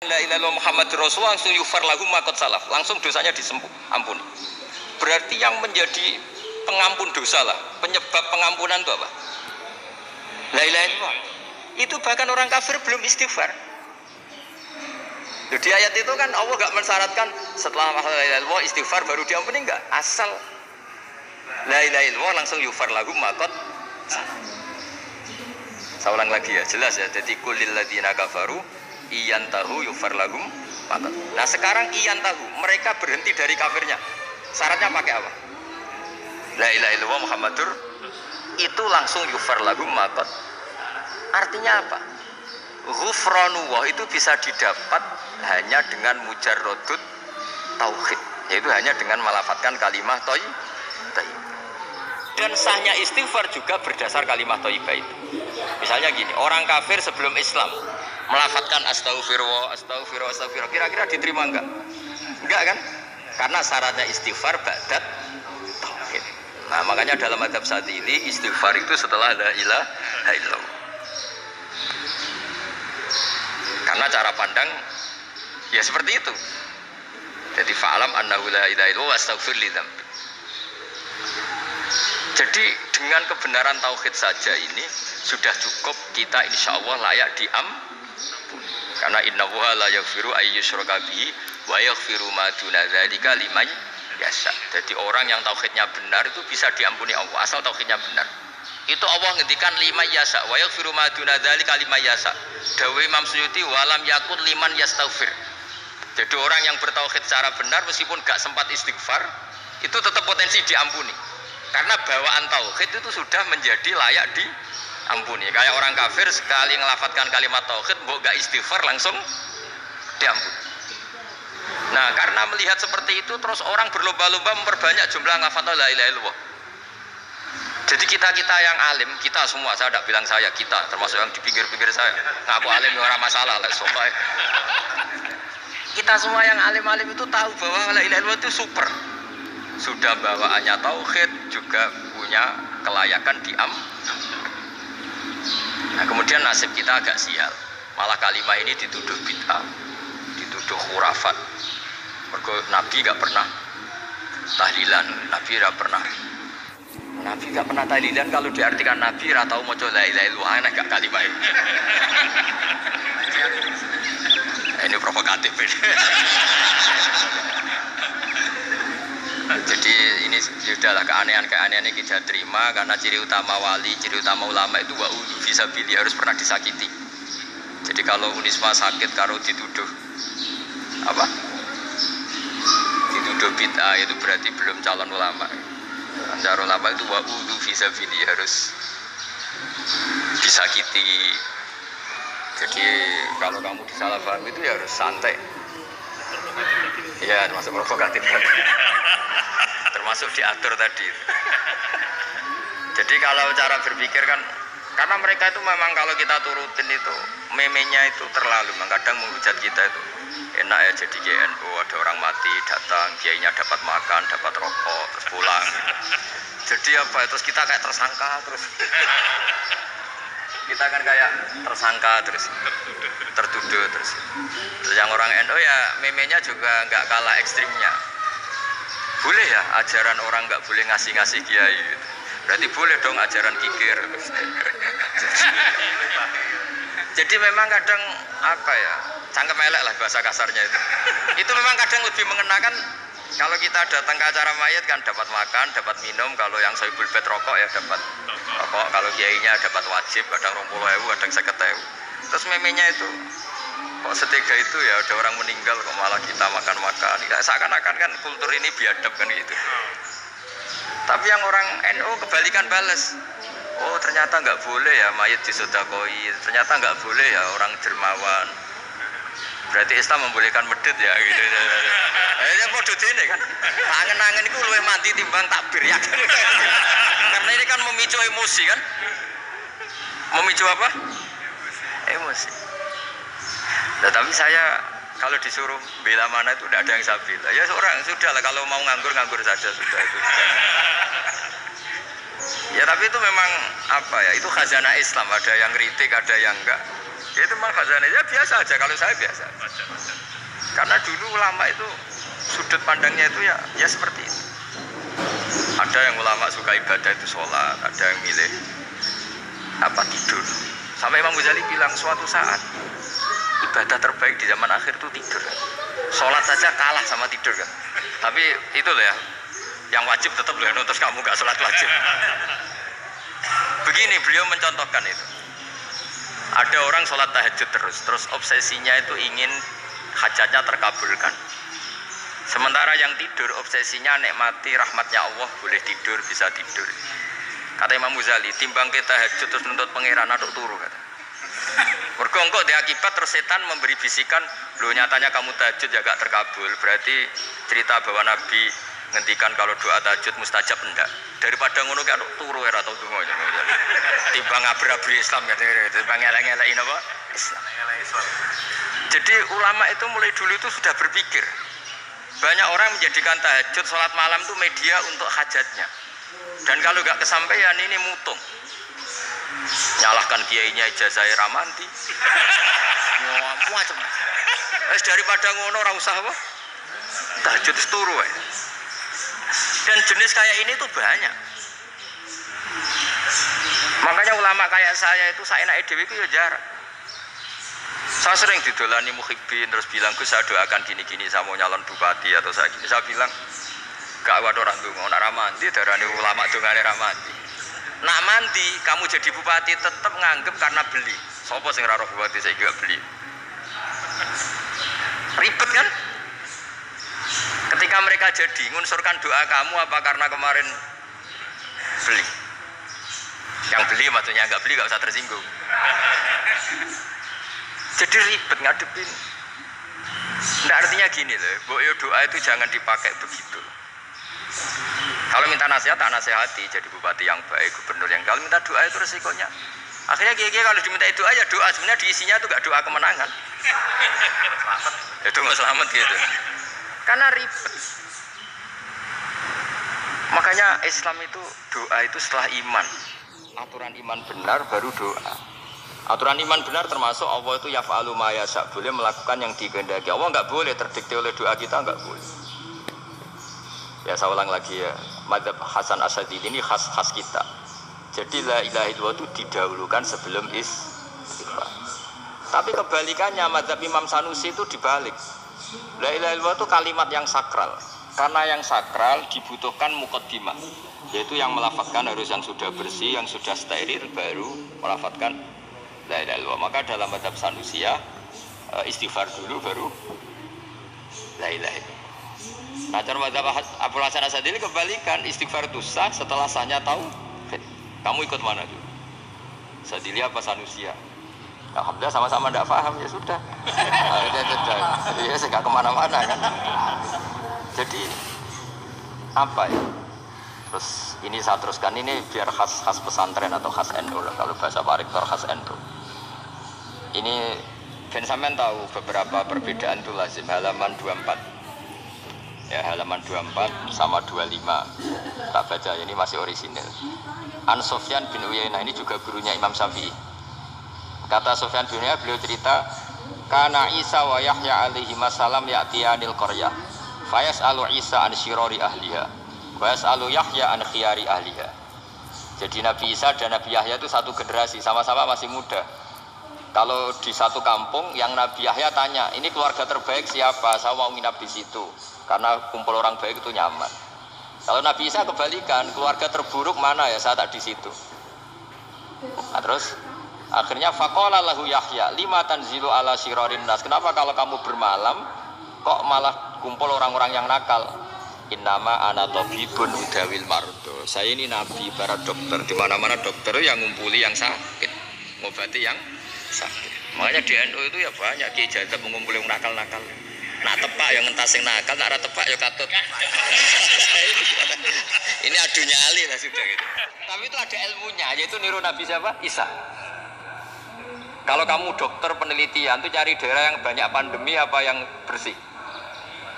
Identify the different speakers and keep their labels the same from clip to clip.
Speaker 1: La ilaha illallah Muhammadur Rasulullah langsung yufar lahum maqad salaf, langsung dosanya disembuh, ampun. Berarti yang menjadi pengampun dosa lah, penyebab pengampunan itu apa? La ilaha illallah. Itu bahkan orang kafir belum istighfar. Di ayat itu kan Allah gak mensyaratkan setelah la ilaha illallah istighfar baru diampuni, enggak. Asal la ilaha illallah langsung yufar lahum maqad salaf. Saya ulang lagi ya, jelas ya. Jadi kulil ladzina kafaru iyan tahu yufar lahum maqad. Nah sekarang iyan tahu, mereka berhenti dari kafirnya. Syaratnya pakai apa? La ilaha illallah Muhammadur, itu langsung yufar lahum maqad. Artinya apa? Ghufranullah itu bisa didapat hanya dengan mujarrodut tauhid, yaitu hanya dengan melafadzkan kalimat thayyibah. Dan sahnya istighfar juga berdasar kalimat thayyibah itu. Misalnya gini, orang kafir sebelum Islam melafadzkan astaghfirullah, astaghfirullah, astaghfirullah, kira-kira diterima enggak? Enggak kan? Karena syaratnya istighfar ba'dat tauhid. Nah, makanya dalam mazhab Syadzili istighfar itu setelah la ilaha illallah. Karena cara pandang ya seperti itu. Jadi fa'alam annahu la ilaha illallah wastaghfir li dzambi. Jadi dengan kebenaran tauhid saja ini sudah cukup kita insya Allah layak diampuni. Karena innallaha la yaghfiru ayyusyraka bihi wa yaghfiru ma duna dzalika liman yasha. Jadi orang yang tauhidnya benar itu bisa diampuni Allah asal tauhidnya benar. Itu Allah ngendikan liman yasha wa yaghfiru ma duna dzalika liman yasha. Dawe Imam Suyuti walam yakun liman yastaghfir. Jadi orang yang bertauhid secara benar meskipun gak sempat istighfar itu tetap potensi diampuni. Karena bawaan tauhid itu sudah menjadi layak diampuni. Kayak orang kafir sekali ngelafadzkan kalimat tauhid, mbok gak istighfar langsung diampuni. Nah, karena melihat seperti itu, terus orang berlomba-lomba memperbanyak jumlah ngelafadz la ilaha illallah. Jadi kita yang alim, kita semua, saya tidak bilang saya, kita, termasuk yang di pinggir-pinggir saya, ngaku alim orang masalah lah, soalnya. Kita semua yang alim-alim itu tahu bahwa la ilaha illallah itu super. Sudah bawaannya tauhid, juga punya kelayakan Nah kemudian nasib kita agak sial. Malah kalimat ini dituduh bid'ah, dituduh khurafat. Mergo Nabi gak pernah tahlilan, Nabi gak pernah tahlilan. Kalau diartikan Nabi ra tau maca la ilaha illallah, enak gak kalimat ini? Ini provokatif ini. Jadi ini sudahlah keanehan-keanehan ini kita terima karena ciri utama wali, ciri utama ulama itu wa'udhu fisabilillah, harus pernah disakiti. Jadi kalau Unisma sakit kalau dituduh apa? Dituduh bid'ah itu berarti belum calon ulama. Calon ulama itu wa'udhu fisabilillah, harus disakiti. Jadi kalau kamu disalahpahami itu ya harus santai. Ya termasuk provokatif. Termasuk diatur tadi. Jadi kalau cara berpikir kan, karena mereka itu memang kalau kita turutin itu memenya itu terlalu, kadang menghujat kita itu enak ya jadi GNU, ada orang mati datang, kiainya dapat makan, dapat rokok, terus pulang. Jadi apa? Terus kita kayak tersangka terus. Kita kan kayak tersangka terus, tertuduh terus. Terus yang orang NU ya memenya juga nggak kalah ekstrimnya. Boleh ya ajaran orang nggak boleh ngasih kiai gitu. Berarti boleh dong ajaran kikir. Jadi memang kadang apa ya, cangkem elek lah bahasa kasarnya itu. Itu memang kadang lebih mengenakan. Kalau kita datang ke acara mayat kan dapat makan, dapat minum. Kalau yang sohibul bed rokok ya dapat rokok. Kalau kiainya dapat wajib, kadang 20.000, kadang 50.000. Terus memenya itu kok setega itu ya, ada orang meninggal kok malah kita makan-makan. Ya, seakan-akan kan kultur ini biadab kan gitu. Tapi yang orang NU kebalikan balas. Oh ternyata nggak boleh ya mayat disodakoi. Ternyata nggak boleh ya orang dermawan. Berarti Islam membolehkan medit ya gitu. Ya modut ini kan. Angen-angen itu luwih mati timbang takbir ya. Karena ini kan memicu emosi kan. Memicu apa? Emosi. Nah, tapi saya kalau disuruh bela mana itu tidak ada yang saya bela. Ya seorang sudah lah, kalau mau nganggur saja sudah itu. Ya tapi itu memang apa ya? Itu khazanah Islam, ada yang kritik, ada yang enggak. Ya itu memang khazanah ya biasa aja kalau saya biasa. Karena dulu ulama itu sudut pandangnya itu ya seperti itu. Ada yang ulama suka ibadah itu sholat, ada yang milih tidur. Sampai Imam Ghazali bilang suatu saat ibadah terbaik di zaman akhir itu tidur. Sholat saja kalah sama tidur kan. Tapi itu loh ya, yang wajib tetap loh, terus kamu gak sholat wajib. Begini beliau mencontohkan itu. Ada orang sholat tahajud terus obsesinya itu ingin hajatnya terkabulkan. Sementara yang tidur obsesinya nikmati rahmatnya Allah, boleh tidur, bisa tidur. Kata Imam Ghazali, timbang kita tahajud terus nuntut pangeran aduk turu kata. Mergo engko dia akibat terus setan memberi bisikan, lho nyatanya kamu tahajud ya gak terkabul. Berarti cerita bahwa Nabi ngendikan kalau doa tahajud mustajab enggak. Daripada ngono ki aduk turu ora tau donga. Timbang abri-abri Islam kata, timbang eleng-eleki napa? Islam. Jadi ulama itu mulai dulu itu sudah berpikir. Banyak orang menjadikan tahajud, sholat malam itu media untuk hajatnya. Dan kalau nggak kesampaian ini mutung. Nyalahkan kiainya ijazah ramanti. Macam. Daripada ngono ora usah apa? Tahajud turu ya. Dan jenis kayak ini tuh banyak. Makanya ulama kayak saya itu saenake dhewe itu ya jarak. Saya sering didolani muhibbin terus bilang, Gus saya doakan gini-gini saya mau nyalon bupati atau saya gini. Saya bilang gak waduh orang dongo, nak ramanti darani ulama dongane ramanti. Nak mandi kamu jadi bupati tetap nganggep karena beli. Sopo sing raro bupati saya juga beli. Ribet kan? Ketika mereka jadi ngunsurkan doa kamu apa karena kemarin beli? Yang beli maksudnya nggak beli nggak usah tersinggung. Jadi ribet ngadepin. Nggak artinya gini loh, boyo doa itu jangan dipakai begitu. Kalau minta nasihat, tak nasihati jadi bupati yang baik, gubernur yang kalau minta doa itu resikonya. Akhirnya kiai kalau diminta doa ya doa, sebenarnya diisinya itu nggak doa kemenangan. Itu nggak selamat gitu. Karena ribet. Makanya Islam itu doa itu setelah iman. Aturan iman benar baru doa. Aturan iman benar termasuk Allah itu yaf'alu ma yasha, boleh melakukan yang dikehendaki. Allah enggak boleh terdikte oleh doa kita, enggak boleh. Ya saya ulang lagi ya, madzhab Hasan Asy'ari ini khas kita. Jadi la ilaha illallah itu didahulukan sebelum istighfar. Tapi kebalikannya madzhab Imam Sanusi itu dibalik. La ilaha illallah itu kalimat yang sakral. Karena yang sakral dibutuhkan muqaddimah, yaitu yang melafadzkan harus yang sudah bersih, yang sudah steril baru melafadzkan la ilaha illallah. Maka dalam madzhab Sanusi ya istighfar dulu baru la ilaha illallah. Nah, cara madzhab Abul Hasan Asy'ari kebalikan, istighfar itu sah setelah sahnya tauhid. Kamu ikut mana dulu? Sadili apa Sanusi ya? Alhamdulillah sama-sama tidak paham ya sudah. Jadi ya saya kemana-mana kan. Jadi apa ya? Terus ini saya teruskan ini biar khas pesantren atau khas NU lah, kalau bahasa Pak Rektor khas NU. Ini Ben sampean tahu beberapa perbedaan itu lazim halaman 24. Ya halaman 24 sama 25. Tak baca ini masih orisinil. An Sufyan bin Uyainah ini juga gurunya Imam Syafi'i. Kata Sufyan bin Uyainah beliau cerita, kana Isa wa Yahya alaihi wasallam ya'tiyanil qaryah. Fayas'alu Isa an syirari ahliha. Wa yas'alu Yahya an khiyari ahliha. Jadi Nabi Isa dan Nabi Yahya itu satu generasi, sama-sama masih muda. Kalau di satu kampung yang Nabi Yahya tanya, ini keluarga terbaik siapa? Saya mau nginap di situ. Karena kumpul orang baik itu nyaman. Kalau Nabi Isa kebalikan, keluarga terburuk mana ya, saya tak di situ. Nah, terus akhirnya faqala lahu Yahya lima tanzilu ala syirarin nas. Kenapa kalau kamu bermalam kok malah kumpul orang-orang yang nakal? Innama ana tabibun udawil mardo. Saya ini nabi, para dokter, di mana-mana dokter yang ngumpuli yang sakit, ngobati yang sakit. Makanya di NU itu ya banyak kiai jadab mengumpuli yang nakal-nakal. Nak tepak yang ngentas yang nakal, nak tepak ya katut. Ini adu nyali lah sudah gitu. Tapi itu ada ilmunya, yaitu niru Nabi siapa? Isa. Kalau kamu dokter penelitian tuh cari daerah yang banyak pandemi apa yang bersih?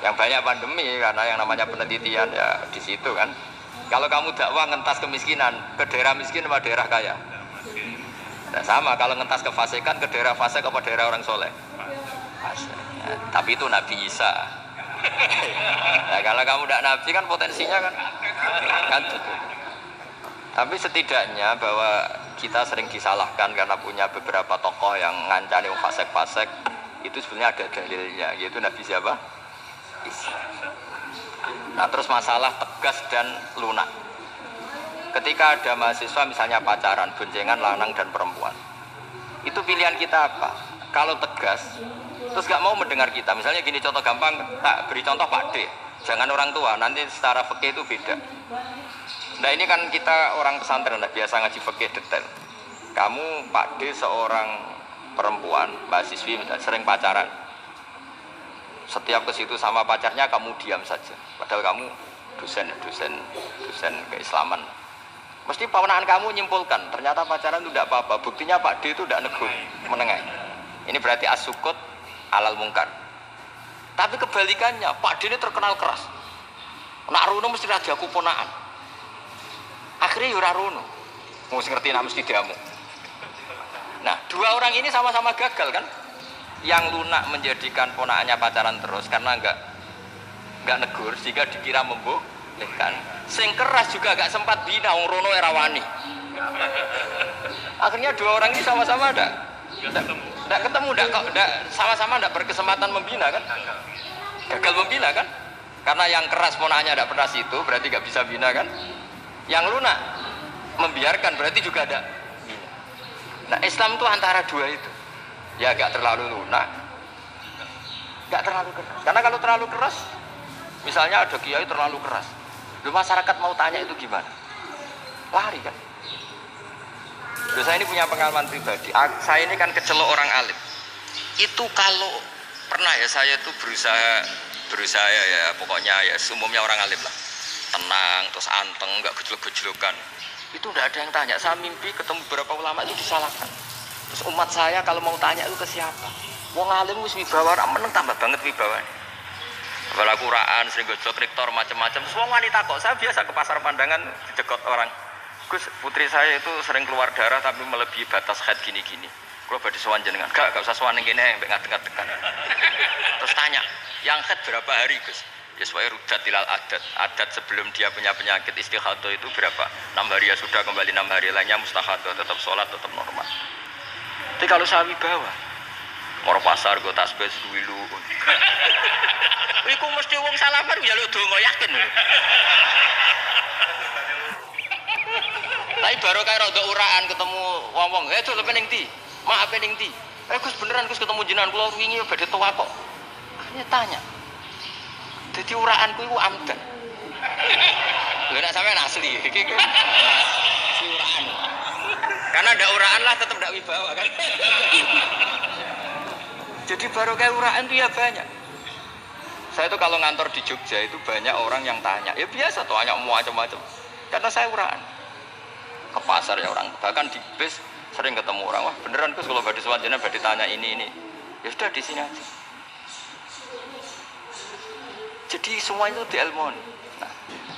Speaker 1: Yang banyak pandemi, karena yang namanya penelitian ya di situ kan. Kalau kamu dakwah ngentas kemiskinan, ke daerah miskin apa daerah kaya? Nah, sama kalau ngentas kefasikan ke daerah fasik apa daerah orang soleh? Fasik. Ya, tapi itu Nabi Isa. Nah, kalau kamu tidak Nabi kan potensinya kan gitu. Tapi setidaknya bahwa kita sering disalahkan karena punya beberapa tokoh yang ngancani fasik-fasik, itu sebenarnya ada dalilnya, yaitu Nabi siapa? Isa. Nah terus masalah tegas dan lunak. Ketika ada mahasiswa misalnya pacaran, boncengan lanang dan perempuan, itu pilihan kita apa? Kalau tegas, terus gak mau mendengar kita. Misalnya gini contoh gampang, tak beri contoh Pak D. Jangan orang tua, nanti secara fikih itu beda. Nah ini kan kita orang pesantren, biasa ngaji fikih detail. Kamu Pak D seorang perempuan, mahasiswi misalnya, sering pacaran. Setiap ke situ sama pacarnya kamu diam saja. Padahal kamu dosen keislaman. Mesti pawanaan kamu nyimpulkan, ternyata pacaran itu tidak apa-apa. Buktinya Pak D itu tidak negur, menengah. Ini berarti as-sukut alal mungkar. Tapi kebalikannya, Pak D ini terkenal keras. Nak runo mesti raja kuponaan. Akhirnya yura runo. Mesti ngerti nak mesti diamu. Nah, dua orang ini sama-sama gagal kan? Yang lunak menjadikan ponakannya pacaran terus karena enggak negur sehingga dikira membolehkan. Sing keras juga enggak sempat bina wong rono era wani. Akhirnya dua orang ini sama-sama enggak ketemu, sama-sama enggak berkesempatan membina kan? Gagal membina kan? Karena yang keras ponakannya enggak pernah situ, berarti enggak bisa bina kan? Yang lunak membiarkan berarti juga ada bina. Nah, Islam itu antara dua itu. Ya gak terlalu lunak, gak terlalu keras. Karena kalau terlalu keras, misalnya ada kiai terlalu keras, lu masyarakat mau tanya itu gimana? Lari kan? Loh, saya ini punya pengalaman pribadi. Saya ini kan kecelok orang alim. Itu kalau pernah ya saya itu berusaha ya pokoknya ya umumnya orang alim lah, tenang terus anteng, nggak gejlok-gejlokan. Itu udah ada yang tanya. Saya mimpi ketemu beberapa ulama itu disalahkan. Terus umat saya kalau mau tanya itu ke siapa? Wong alim wis wibawa, meneng tambah banget wibawa. Kepala Quran, sering gojlok rektor macam-macam. Semua wanita kok. Saya biasa ke pasar pandangan dicegot orang. Gus, putri saya itu sering keluar darah tapi melebihi batas haid gini-gini. Kalau badhe sowan jenengan, gak usah sowan ning kene mbek ngadeg-ngadegan. Terus tanya, yang haid berapa hari, Gus? Ya supaya rudat ilal adat. Adat sebelum dia punya penyakit istihadah itu berapa? 6 hari ya sudah, kembali 6 hari lainnya mustahadah, tetap sholat, tetap normal. Tapi kalau saya wibawa, mau pasar gue tasbih duwilu. Iku mesti wong salaman njaluk donga yakin. Tapi baru kayak rada uraan ketemu wong-wong, itu ning ndi? Maaf ning ndi? Gus beneran Gus ketemu jenengan kula wingi badhe tuwa kok. Akhirnya tanya. Dadi uraanku iku amdan. Lha nek sampean asli iki si uraan. Karena ada uraan lah tetap tidak wibawa kan. Jadi baru kayak uraan itu ya banyak. Saya itu kalau ngantor di Jogja itu banyak orang yang tanya. Ya biasa tuh tanya macam-macam. Karena saya uraan. Ke pasar ya orang. Bahkan di bis sering ketemu orang. Wah beneran Gus kalau badhe sewanjana badhe tanya ini. Ya sudah di sini aja. Jadi semua itu diilmoni. Nah,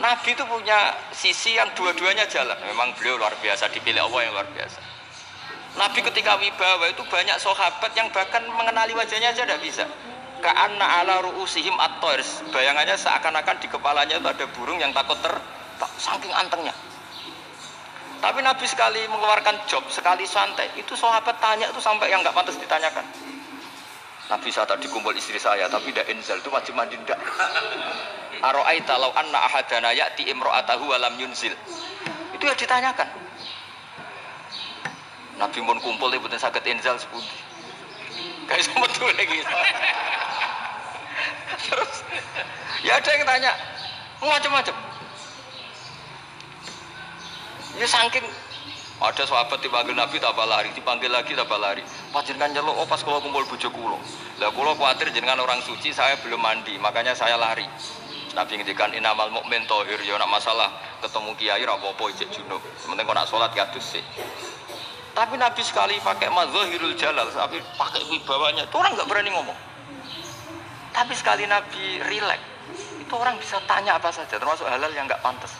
Speaker 1: Nabi itu punya sisi yang dua-duanya jalan. Memang beliau luar biasa, dipilih Allah yang luar biasa. Nabi ketika wibawa itu banyak sahabat yang bahkan mengenali wajahnya aja tidak bisa. Ka'anna ala ru'usihim at-toirs. Bayangannya seakan-akan di kepalanya itu ada burung yang takut saking antengnya. Tapi Nabi sekali mengeluarkan job, sekali santai, itu sahabat tanya itu sampai yang nggak pantas ditanyakan. Nabi saya tadi kumpul istri saya, tapi tidak inzal, itu wajib mandi tidak. Aro'aita law anna ahadana ya'ti imro'atahu walam yunzil. Itu ya ditanyakan. Nabi pun kumpul itu betul sakit inzal sepundi. Kayak sama tuh lagi. Terus ya ada yang tanya macam-macam. Ya saking ada sahabat dipanggil Nabi tambah lari, dipanggil lagi tambah lari. Panjenengan nyeluk pas kalau kumpul bojo kula. Lah kula kuwatir jenengan orang suci, saya belum mandi, makanya saya lari. Nabi ngendikan inamal mukmin thahir, ya nak masalah ketemu kiai ra apa-apa ijek junub. Sementing kok nak salat ya adus sih. Tapi Nabi sekali pakai mazahirul jalal, tapi pakai wibawanya, itu orang enggak berani ngomong. Tapi sekali Nabi rileks, itu orang bisa tanya apa saja, termasuk halal yang enggak pantas.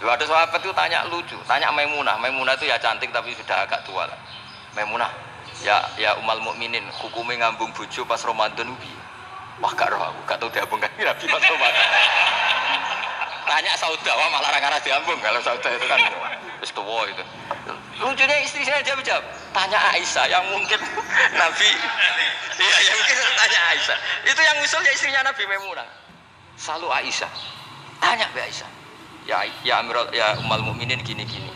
Speaker 1: Ada sahabat itu tanya lucu, tanya Maimunah. Maimunah itu ya cantik tapi sudah agak tua lah. Maimunah, ya Ummul Mukminin, hukumnya ngambung bojo pas Ramadan ubi. Wah gak roh aku, gak tahu diambung kan Nabi pas Ramadan. Tanya Sauda, wah malah orang-orang diambung. Kalau Sauda itu kan wis tuwa itu. Lucunya istri saya jawab, tanya Aisyah yang mungkin Nabi. Iya, yang mungkin tanya Aisyah. Itu yang usul ya istrinya Nabi Maimunah. Selalu Aisyah. Tanya Mbak Aisyah. Ya Amirul ya Ummul Mukminin gini-gini.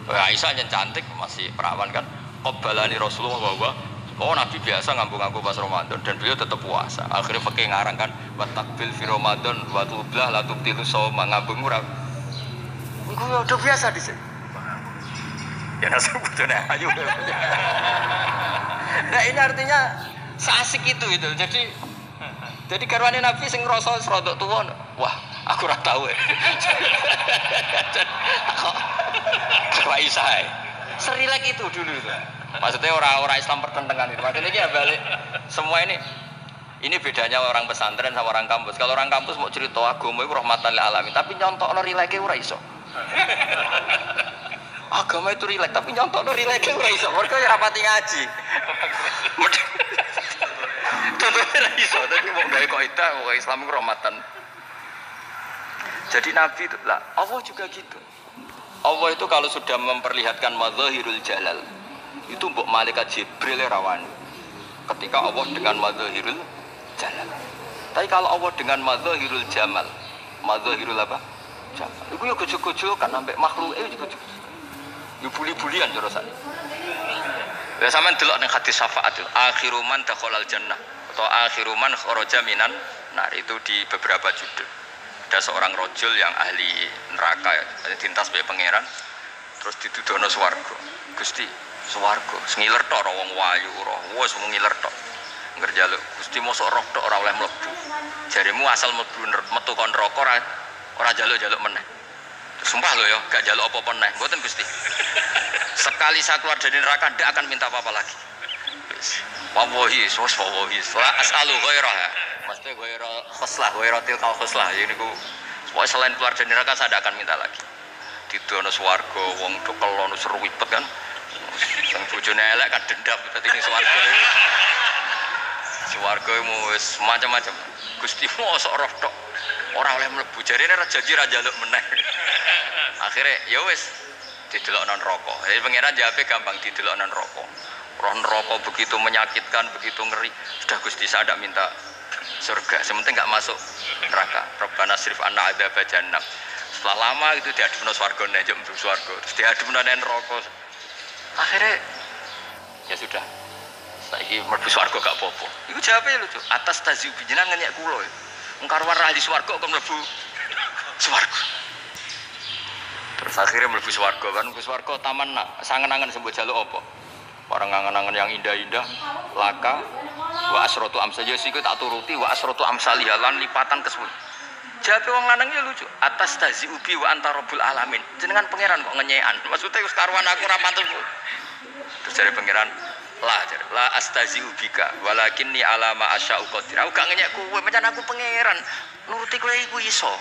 Speaker 1: Aisyah yang cantik masih perawan kan. Qabbalani Rasulullah bahwa Nabi biasa ngambung aku pas Ramadan dan beliau tetap puasa. Akhirnya fakih ngarang kan wa takbil fi Ramadan wa tublah la tubtilu shauma ngambung ora. Iku udah biasa di sini. Ya nasi butune ayu. Nah ini artinya seasik itu. Jadi garwane Nabi sing ngrasa rodok tuwa. Wah, aku ora tahu. Kok Aisyah. Serilek itu dulu itu. Maksudnya orang Islam pertentangan itu. Maksudnya ini ya balik semua ini bedanya orang pesantren sama orang kampus. Kalau orang kampus mau cerita agama itu rahmatan lil alamin, tapi nyontokno rileke ora iso. Agama itu rilek, tapi nyontokno rileke ora iso. Mergo ora rapati ngaji. Tentunya ora iso, tapi mau gawe kaidah bahwa Islam itu rahmatan. Jadi Nabi itu lah, Allah juga gitu. Allah itu kalau sudah memperlihatkan madzahirul jalal, itu mbok malaikat Jibril rawani. Ketika Allah dengan madzahirul jalal. Tapi kalau Allah dengan madzahirul jamal, madzahirul apa? Jamal. Iku yo gojo-gojo kan sampai makhluk juga. Yo buli-bulian yo rasane. Ya sampean delok ning hadis syafaat itu, akhiru man dakhalal jannah atau akhiru man kharaja minan nar itu di beberapa judul. Ada seorang rojul yang ahli neraka ya, dintas bae pangeran terus ditudono swarga. Gusti, swarga sengiler tok ora wong wayu ora wis ngiler tok. Ngerjaluk Gusti mosok roh tok ora oleh mlebu. Jaremu asal mlebu metu kon neraka ora jaluk-jaluk meneh. Sumpah lho ya, gak jaluk apa-apa meneh. Mboten Gusti. Sekali saya keluar dari neraka ndak akan minta apa-apa lagi. Wis. Wallahi, wallahi. La as'alu ghairaha. Maksudnya ghaira tilkal khuslah. Ini ku pokoknya selain keluar dari neraka saya tidak akan minta lagi. Didono swarga wong dokelon seru wipet kan. Sing bojone elek kan dendam dadi ning swarga iki. Swarga wis macam-macam. Gusti mosok roh tok ora oleh mlebu. Jarine ra janji ra njaluk meneh. Akhire ya wis didelokno neraka. Jadi pangeran jawabe gampang didelokno neraka. Roh neraka begitu menyakitkan, begitu ngeri. Sudah Gusti saya tidak minta surga, sementing nggak masuk neraka. Rabbana srif anna adzaba jahannam. Setelah lama itu diadepno swarga nek mlebu swarga, terus diadepno nek neraka. Akhirnya ya sudah. Saiki mlebu swarga gak apa-apa. Iku jawabe lucu. Atas taziubi jenengan ngenyek kula. Wong karwan ra di swarga kok mlebu swarga. Terus akhirnya mlebu swarga kan, mlebu swarga taman sangen-angen sembo jaluk apa? Orang angan-angan yang indah-indah, laka, wa asrotu amsal ya siku tak turuti wa asrotu amsaliha lan lipatan kesuwen. Jawabe wong lanang ya lucu. Atas tazi ubi wa anta rabbul alamin. Jenengan pangeran kok ngenyekan. Maksudnya wis karuan aku ora pantes. Terus jare pangeran, la astazi ubika walakinni alama asya'u qadir. Aku gak ngenyek kowe, pancen aku pangeran. Nuruti kowe iku iso.